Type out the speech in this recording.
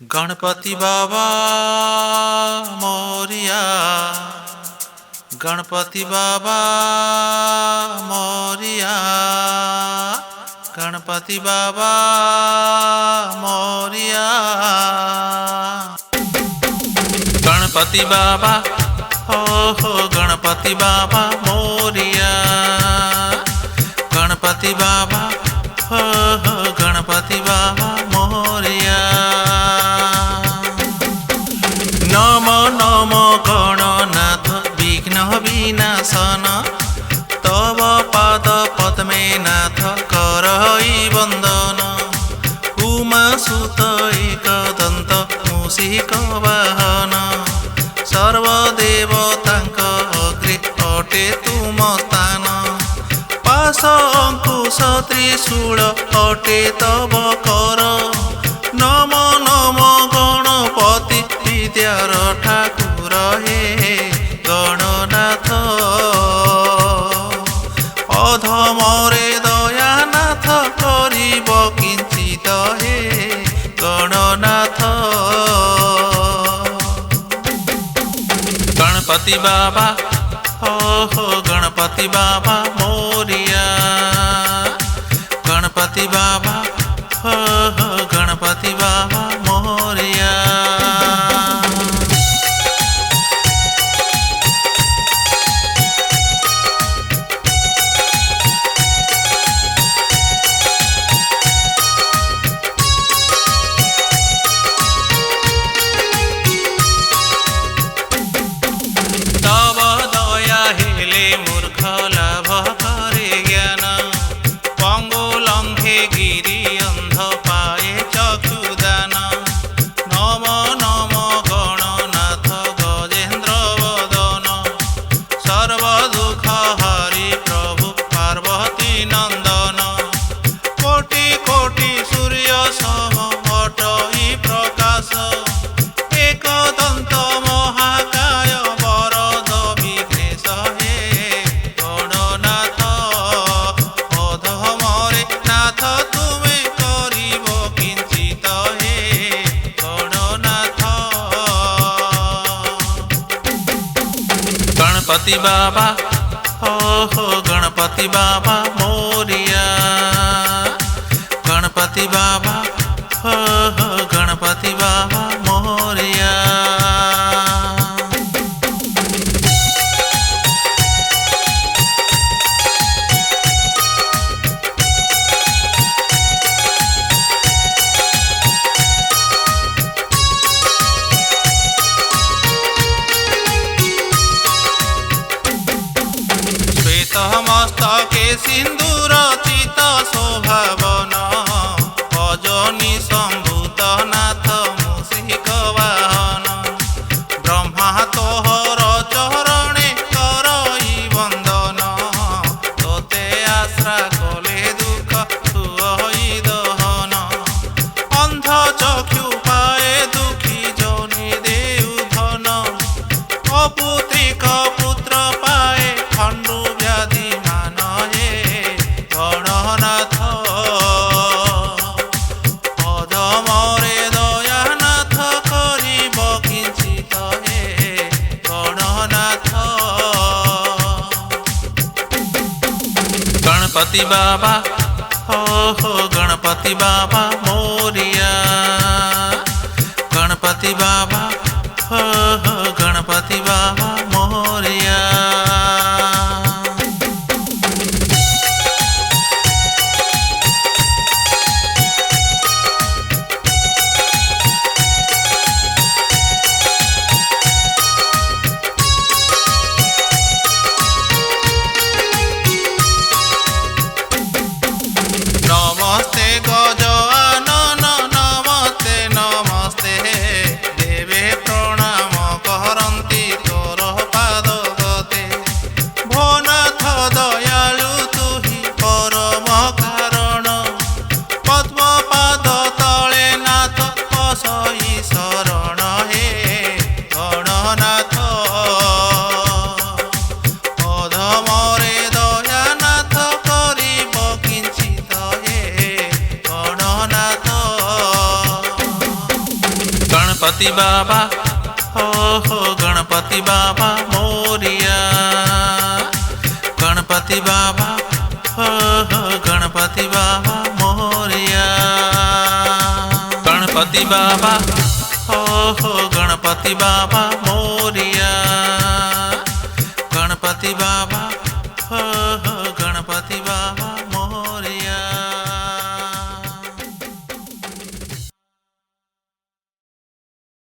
गणपति बाबा मोरिया, गणपति बाबा मोरिया, गणपति बाबा मोरिया। गणपति बाबा हो गणपति बाबा मोरिया, गणपति बाबा हो गणपति बाबा मोरिया। नम नम गणनाथ विघ्न विनाशन, तव पाद पद्मे नाथ करई वंदन। उमा सुत एकदंत मूषिक वाहन, सर्वदेवतांक अग्रे अटे तुम स्थान। पाश अंकुश त्रिशूल अटे तव कर, नम नम गणपति विद्यार ठाकुर हे गणनाथ। अधमरे दयानाथ करिब किंचित हे गणनाथ। गणपति बाबा हो गणपति बाबा मोरिया, गणपति बाबा हो गणपति बाबा मोरिया। तव दया हेले मूर्ख लाभ करे ज्ञान, पंगु लंघे गिरि अंध पाए चक्षुदान। नम नम गणनाथ गजेन्द्र वदन, सर्व दुख हरि प्रभु पार्वती नंदन। कोटि कोटि सूर्य सम अटई प्रकाश, एकदंत महाकाय वरद विघ्नेश हे गणनाथ। अधमरे नाथ तुमे करिब किंचित हे गणनाथ। गणपति बाबा हो गणपति बाबा मोरिया, गणपति बाबा हो गणपति बाबा मोरिया। श्वेत मस्तके सिंदूर चित शोभावन, अजनी संभूत नाथ मूषिक वाहन। ब्रह्मा तोहर चरणे करई वंदन, तोते आश्रा कले दुख सुहई दहन। अंध चक्षु पाए दुखी जनी देउ धन, अपुत्रिक पुत्र पाए खंडु व्याधि मान हे गणनाथ। अधमरे दयानाथ करिब किंचित हे गणनाथ। गणपति बाबा हो गणपति बाबा मोरिया, गणपति बाबा हो गणपति बाबा मोरिया। नमस्ते गजानन गणपति बाबा हो गणपति बाबा मोरिया। गणपति बाबा हो गणपति बाबा मोरिया। गणपति बाबा हो गणपति बाबा मोरिया। गणपति बाबा